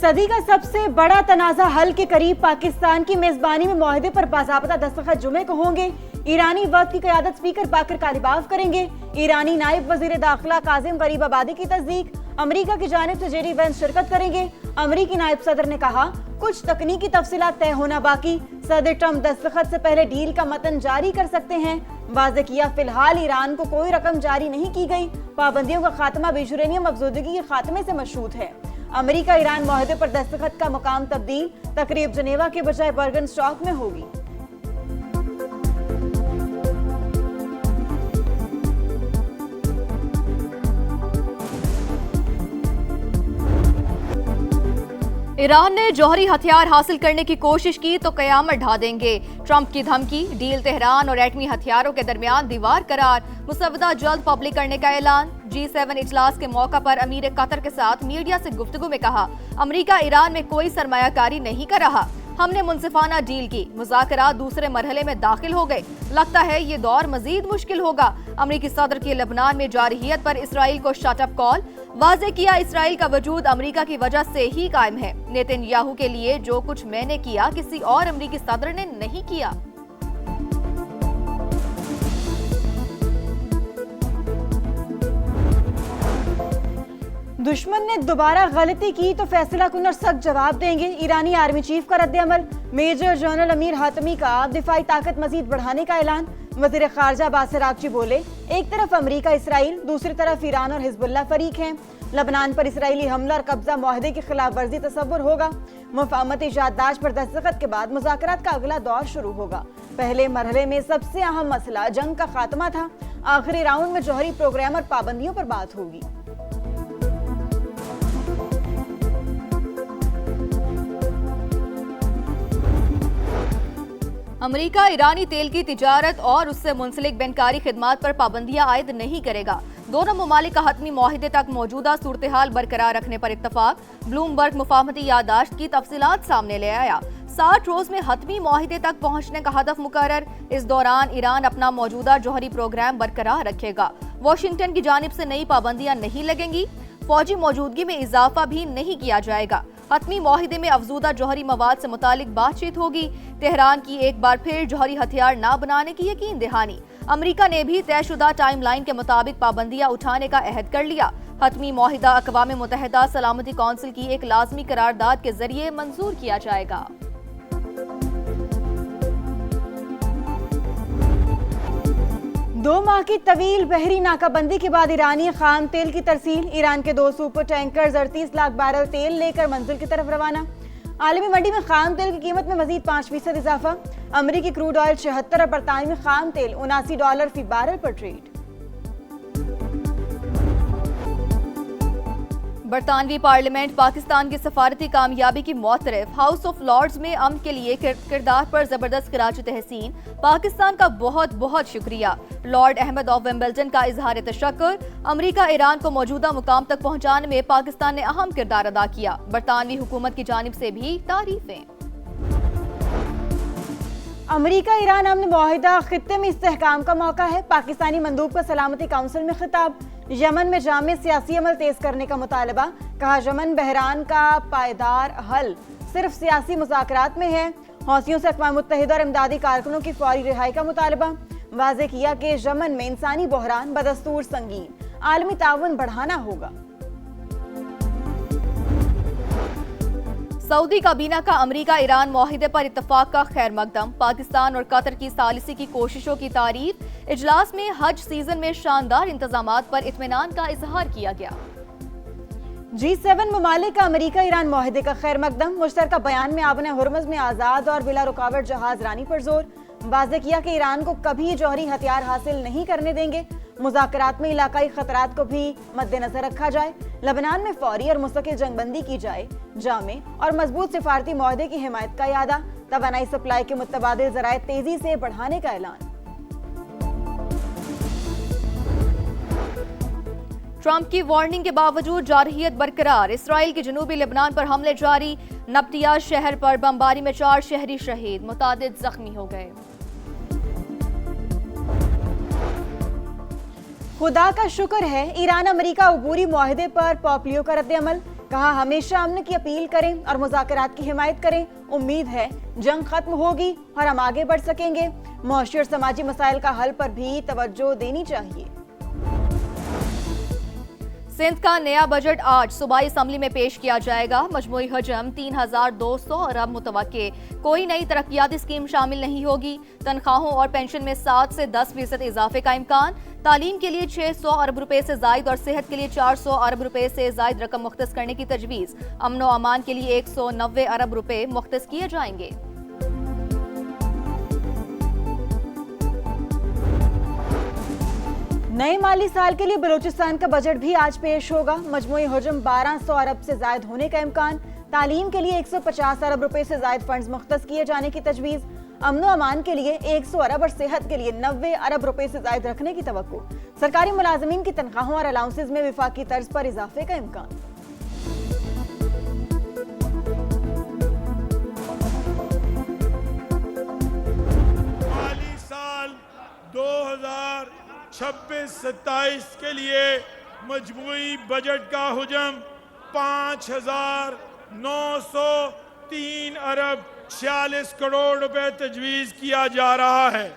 सदी का सबसे बड़ा तनाज़ा हल के करीब पाकिस्तान की मेजबानी में मुआहदे पर बाज़ाब्ता दस्तखत जुमे को होंगे। ईरानी वक्त की क़यादत स्पीकर बाकर कालिबाफ करेंगे। ईरानी नायब वज़ीर दाखिला काजिम गरीबाबादी की तस्दीक। अमरीका की जानिब से जेडी वेंस शिरकत करेंगे। अमरीकी नायब सदर ने कहा कुछ तकनीकी तफसीलात तय होना बाकी। सदर ट्रंप दस्तखत से पहले डील का मतन जारी कर सकते हैं। वाज़े किया फिलहाल ईरान को कोई रकम जारी नहीं की गई। पाबंदियों का खात्मा भी यूरेनियम अफजोदगी के खात्मे से मशरूत है। अमेरिका ईरान मुआहदे पर दस्तखत का मुकाम तब्दील। तकरीब जनेवा के बजाय बर्गनस्टॉक में होगी। ईरान ने जौहरी हथियार हासिल करने की कोशिश की तो कयामत ढा देंगे। ट्रंप की धमकी, डील तेहरान और एटमी हथियारों के दरमियान दीवार करार। मुसव्वदा जल्द पब्लिक करने का ऐलान। G7 इजलास के मौका पर अमीर कतर के साथ मीडिया से गुफ्तगू में कहा अमरीका ईरान में कोई सरमायाकारी नहीं कर रहा। हमने मुनसिफाना डील की। मुज़ाकरात दूसरे मरहले में दाखिल हो गए। लगता है ये दौर मजीद मुश्किल होगा। अमरीकी सदर की लेबनान में जारहियत पर इसराइल को शटअप कॉल। वाज़े किया इसराइल का वजूद अमरीका की वजह से ही कायम है। नेतन्याहू के लिए जो कुछ मैंने किया किसी और अमरीकी सदर ने नहीं किया। दुश्मन ने दोबारा गलती की तो फैसला कुन और सख्त जवाब देंगे। ईरानी आर्मी चीफ का रद्द-ए-अमल। मेजर जनरल अमीर हातमी का दिफाई ताकत मजीद बढ़ाने का ऐलान। वज़ीर ख़ारजा बासिर आगची बोले एक तरफ अमरीका इसराइल, दूसरी तरफ ईरान और हिजबुल्लाह फरीक हैं। लबनान पर इसराइली हमला और कब्जा मुआहदे की खिलाफ वर्जी तसव्वुर होगा। मुफाहमती याददाश्त पर दस्तखत के बाद मुज़ाकरात का अगला दौर शुरू होगा। पहले मरहले में सबसे अहम मसला जंग का खात्मा था। आखिरी राउंड में जौहरी प्रोग्राम और पाबंदियों पर बात होगी। अमरीका ईरानी तेल की तिजारत और उससे मुंसलिक बैंकारी खिदमात पर पाबंदियां आयद नहीं करेगा। दोनों ममालिक का हतमी मुआहदे तक मौजूदा सूरत हाल बरकरार रखने पर इत्तफाक। ब्लूमबर्ग मुफाहमती याददाश्त की तफसीलात सामने ले आया। 60 रोज में हतमी मुआहदे तक पहुंचने का हदफ मुकर्रर। इस दौरान ईरान अपना मौजूदा जौहरी प्रोग्राम बरकरार रखेगा। वाशिंगटन की जानिब से नई पाबंदियां नहीं लगेंगी। फौजी मौजूदगी में इजाफा भी नहीं किया जाएगा। हतमी मुआहिदे में अफजूदा जौहरी मवाद से मुतालिक बातचीत होगी। तेहरान की एक बार फिर जौहरी हथियार न बनाने की यकीन दहानी। अमरीका ने भी तयशुदा टाइम लाइन के मुताबिक पाबंदियां उठाने का अहद कर लिया। हतमी मुआहिदा अक़वाम मुत्तहिदा सलामती कौंसिल की एक लाजमी करारदाद के जरिए मंजूर किया जाएगा। दो माह की तवील बहरी नाकाबंदी के बाद ईरानी खाम तेल की तरसील। ईरान के 2 सुपर टैंकर 38 लाख बैरल तेल लेकर मंजिल की तरफ रवाना। आलमी मंडी में खाम तेल की कीमत में मजीद 5% इजाफा। अमरीकी क्रूड ऑयल 76 और बरतानवी खाम तेल $79 फी बैरल पर ट्रेड। बरतानवी पार्लियामेंट पाकिस्तान की सफारती कामयाबी की मोतरफ। हाउस ऑफ लॉर्ड्स में अमन के लिए किरदार पर जबरदस्त खराज तहसीन। पाकिस्तान का बहुत बहुत शुक्रिया। लॉर्ड अहमद ऑफ विंबलडन का इजहार तशक्कुर। अमरीका ईरान को मौजूदा मुकाम तक पहुंचाने में पाकिस्तान ने अहम किरदार अदा किया। बरतानवी हुकूमत की जानिब से भी तारीफें। अमरीका ईरान अमन मुआहिदा खित्ते में इस्तेहकाम का मौका है। पाकिस्तानी मंदूब का सलामती काउंसिल में खिताब। यमन में जामे सियासी अमल तेज करने का मुतालबा। कहा यमन बहरान का पायदार हल सिर्फ सियासी मुज़ाकरात में है। हौसियों से अक़वाम मुत्तहिदा और इमदादी कारकुनों की फौरी रिहाई का मुतालबा। वाज़े किया कि यमन में इंसानी बहरान बदस्तूर संगीन। आलमी ताउन बढ़ाना होगा। सऊदी काबीना का अमरीका ईरान मुआहिदे पर इत्तफाक का खैर मकदम। पाकिस्तान और कतर की सालिसी की कोशिशों की तारीफ। इजलास में हज सीजन में शानदार इंतजामात पर इत्मीनान का इजहार किया गया। G7 ममालिक का अमरीका ईरान मुआहिदे का खैर मकदम। मुश्तरका बयान में आबने हुर्मुज़ में आज़ाद और बिला रुकावट जहाज रानी पर जोर। वाज़े किया कि ईरान को कभी जौहरी हथियार हासिल नहीं करने देंगे। मुज़ाकरात में इलाकाई खतरात को भी मद्देनजर रखा जाए। लबनान में फौरी और मुस्तकिल जंगबंदी की जाए। जामे और मजबूत सिफारती मुआहदे की हिमायत का इरादा। तवानाई सप्लाई के मुतबादिल ज़राए तेजी से बढ़ाने का ऐलान। ट्रंप की वार्निंग के बावजूद जारहियत बरकरार। इसराइल के जनूबी लेबनान पर हमले जारी। नब्तियाज शहर पर बमबारी में 4 शहरी शहीद, मुतादिद जख्मी हो गए। खुदा का शुक्र है ईरान अमेरिका अबूरी मुआहदे पर पॉम्पियो का रद्द-ए-अमल। कहा हमेशा अमन की अपील करें और मुज़ाकरात की हिमायत करें। उम्मीद है जंग खत्म होगी और हम आगे बढ़ सकेंगे। मुआशी और समाजी मसाइल का हल पर भी तवज्जो देनी चाहिए। सिंध का नया बजट आज सूबाई असम्बली में पेश किया जाएगा। मजमूई हजम 3200 अरब मुतवक्के। कोई नई तरक्याती स्कीम शामिल नहीं होगी। तनख्वाहों और पेंशन में 7 से 10% इजाफे का इम्कान। तालीम के लिए 600 अरब रुपए से जायद और सेहत के लिए 400 अरब रुपए से जायद रकम मुख्तस करने की तजवीज़। अमन व अमान के लिए 190 अरब रुपए मुख्तस किए जाएंगे। नए माली साल के लिए बलूचिस्तान का बजट भी आज पेश होगा। मजमूई हजम 1200 अरब से जायद होने का इम्कान। तालीम के लिए 150 अरब रुपए से जायद फंड्स मुख्तस किए जाने की तजवीज़। अमन व अमान के लिए 100 अरब और सेहत के लिए 90 अरब रुपए से जायद रखने की तवक्को। सरकारी मुलाजमीन की तनख्वाहों और अलाउंसेज में विफाकी तर्ज पर इजाफे का इम्कान। माली साल 2026-27 के लिए मजमूई बजट का हुजम 5,903 अरब 46 करोड़ रुपए तजवीज़ किया जा रहा है।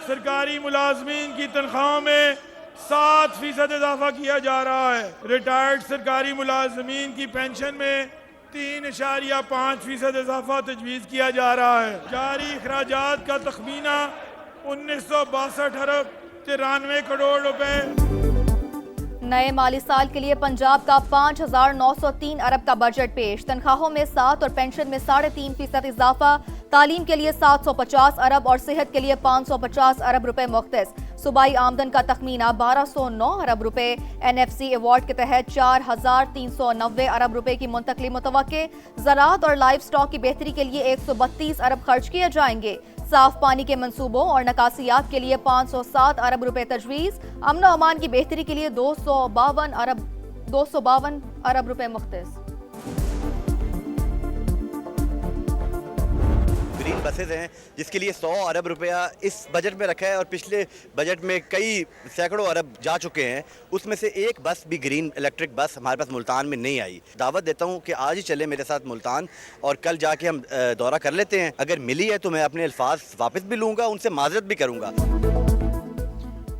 सरकारी मुलाजमीन की तनख्वाहों में 7% इजाफा किया जा रहा है। रिटायर्ड सरकारी मुलाजमीन की पेंशन में 3.5% इजाफा तजवीज़ किया जा रहा है। जारी अखराजात का तखमीना 1962 अरब 93 करोड़ रुपए। नए माली साल के लिए पंजाब का 5,903 अरब का बजट पेश। तनख्वाहों में 7 और पेंशन में 3.5% इजाफा। तालीम के लिए 750 अरब और सेहत के लिए 550 अरब रुपए मुख्तस। सूबाई आमदन का तखमीना 1209 अरब रुपए। NFC अवार्ड के तहत 4,390 अरब रुपए की मुंतकली मुतवक्के। ज़राअत और लाइव स्टॉक की बेहतरी के लिए 132 अरब खर्च किए जाएंगे। साफ पानी के मंसूबों और नकासियात के लिए 507 अरब रुपए तजवीज़। अमन व अमान की बेहतरी के लिए 252 अरब रुपए मुख्तस। ग्रीन बसेज हैं जिसके लिए 100 अरब रुपया इस बजट में रखा है और पिछले बजट में कई सैकड़ों अरब जा चुके हैं। उसमें से एक बस भी ग्रीन इलेक्ट्रिक बस हमारे पास मुल्तान में नहीं आई। दावत देता हूं कि आज ही चले मेरे साथ मुल्तान और कल जाके हम दौरा कर लेते हैं। अगर मिली है तो मैं अपने अल्फाज वापस भी लूँगा, उनसे माजरत भी करूँगा।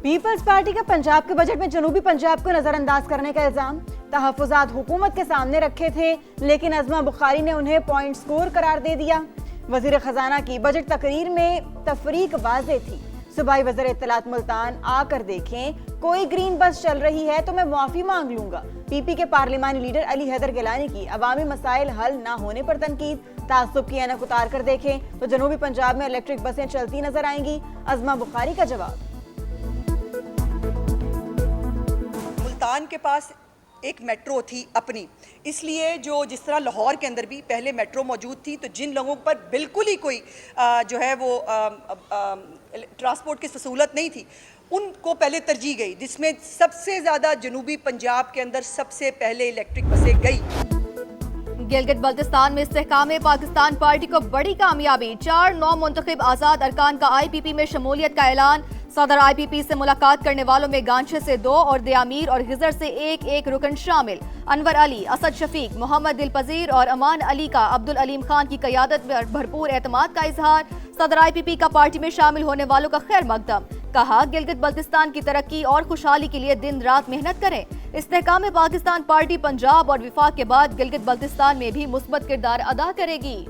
पीपल्स पार्टी का पंजाब के बजट में जनूबी पंजाब को नजरअंदाज करने का इल्जाम। तहफ़्फ़ुज़ात हुकूमत के सामने रखे थे लेकिन अज़मा बुखारी ने उन्हें पॉइंट स्कोर करार दे दिया। वज़ीर ख़जाना की बजट तकरीर में तफरीक वाज़े थी। सूबाई वज़ीर इत्तलात मुल्तान आकर देखें, कोई ग्रीन बस चल रही है तो मैं मुआफ़ी मांग लूंगा। PP के पार्लिमानी लीडर अली हैदर गिलानी की अवामी मसाइल हल ना होने पर तनकीद। तासुब की ऐनक उतार कर देखें तो जनूबी पंजाब में इलेक्ट्रिक बसें चलती नजर आएंगी। अज़मा बुखारी का जवाब। मुल्तान के पास एक मेट्रो थी अपनी, इसलिए जिस तरह लाहौर के अंदर भी पहले मेट्रो मौजूद थी तो जिन लोगों पर बिल्कुल ही कोई जो है वो ट्रांसपोर्ट की सहूलत नहीं थी उनको पहले तरजीह गई, जिसमें सबसे ज़्यादा जनूबी पंजाब के अंदर सबसे पहले इलेक्ट्रिक बसें गई। गिलगित बल्तिस्तान में इस्तेहकाम पाकिस्तान पार्टी को बड़ी कामयाबी। 4 नौ मुंतखब आज़ाद अरकान का IPP में शमूलियत का ऐलान। सदर IPP से मुलाकात करने वालों में गांछे से 2 और दयामीर और गिजर से एक रुकन शामिल। अनवर अली, असद शफीक, मोहम्मद दिलपजीर और अमान अली का अब्दुल अलीम खान की क़यादत में भरपूर एतमाद का इजहार। सदर IPP का पार्टी में शामिल होने वालों का खैर मकदम। कहा गिलगित बल्तिस्तान की तरक्की और खुशहाली के लिए दिन रात मेहनत करें। इस्तेहकाम पाकिस्तान पार्टी पंजाब और विफाक के बाद गिलगित बल्तिस्तान में भी मुस्बत किरदार अदा करेगी।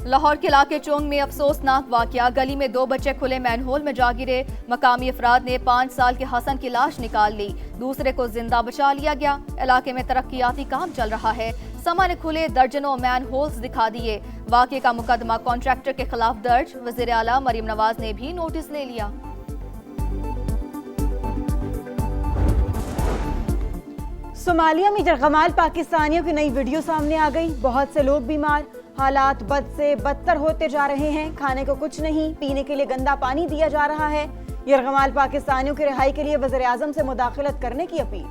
लाहौर के इलाके चोंग में अफसोसनाक वाकया। गली में 2 बच्चे खुले मैनहोल में जा गिरे। मकामी अफराद ने 5 साल के हसन की लाश निकाल ली, दूसरे को जिंदा बचा लिया गया। इलाके में तरक्याती काम चल रहा है। समा ने खुले दर्जनों मैनहोल्स दिखा दिए। वाकये का मुकदमा कॉन्ट्रैक्टर के खिलाफ दर्ज। वज़ीर आला मरीम नवाज ने भी नोटिस ले लिया। सोमालिया में यरगमाल पाकिस्तानियों की नई वीडियो सामने आ गई। बहुत से लोग बीमार, हालात बद से बदतर होते जा रहे हैं। खाने को कुछ नहीं, पीने के लिए गंदा पानी दिया जा रहा है। यरगमाल पाकिस्तानियों की रिहाई के लिए वज़ीर आज़म से मुदाखलत करने की अपील।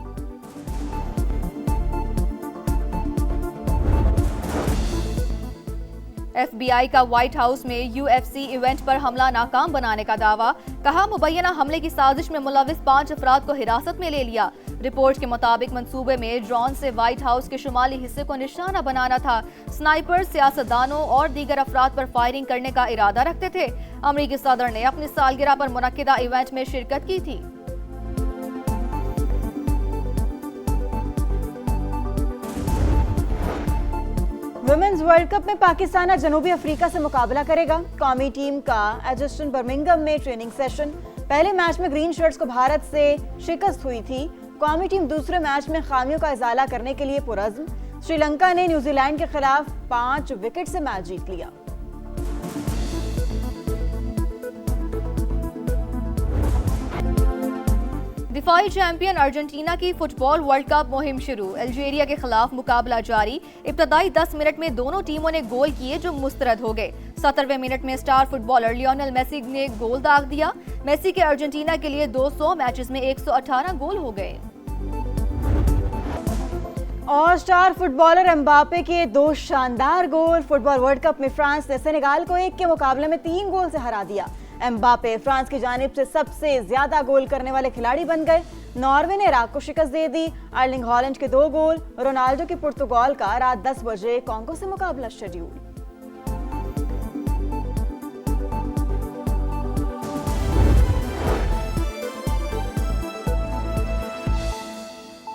FBI का व्हाइट हाउस में UFC इवेंट पर हमला नाकाम बनाने का दावा, कहा मुबैना हमले की साजिश में मुलविस 5 अफराद को हिरासत में ले लिया। रिपोर्ट के मुताबिक मंसूबे में ड्रोन से व्हाइट हाउस के शुमाली हिस्से को निशाना बनाना था। स्नाइपर सियासतदानों और दीगर अफराद पर फायरिंग करने का इरादा रखते थे। अमरीकी सदर ने अपनी सालगिरह पर मुनक्किदा इवेंट में शिरकत की थी। वुमेन्स वर्ल्ड कप में पाकिस्तान आज जनूबी अफ्रीका से मुकाबला करेगा। कौमी टीम का एजिस्टन बर्मिंघम में ट्रेनिंग सेशन। पहले मैच में ग्रीन शर्ट्स को भारत से शिकस्त हुई थी। कौमी टीम दूसरे मैच में खामियों का इजाला करने के लिए पुरज़्म। श्रीलंका ने न्यूजीलैंड के खिलाफ 5 विकेट से मैच जीत लिया। दिफाई चैंपियन अर्जेंटीना की फुटबॉल वर्ल्ड कप मुहिम शुरू। अल्जीरिया के खिलाफ मुकाबला जारी। इब्तदाई 10 मिनट में दोनों टीमों ने गोल किए जो मुस्तरद हो गए। 17वें मिनट में स्टार फुटबॉलर लियोनेल मेसी ने गोल दाग दिया। मेसी के अर्जेंटीना के लिए 200 मैचेस में 118 गोल हो गए। और स्टार फुटबॉलर एम्बापे के 2 शानदार गोल। फुटबॉल वर्ल्ड कप में फ्रांस ने सेनेगाल को 1 के मुकाबले में 3 गोल से हरा दिया। एम्बापे फ्रांस की जानिब से सबसे ज्यादा गोल करने वाले खिलाड़ी बन गए। नॉर्वे ने इराक को शिकस्त दे दी। अर्लिंग हॉलैंड के 2 गोल। रोनाल्डो की पुर्तगाल का रात 10 बजे कांगो से मुकाबला शेड्यूल।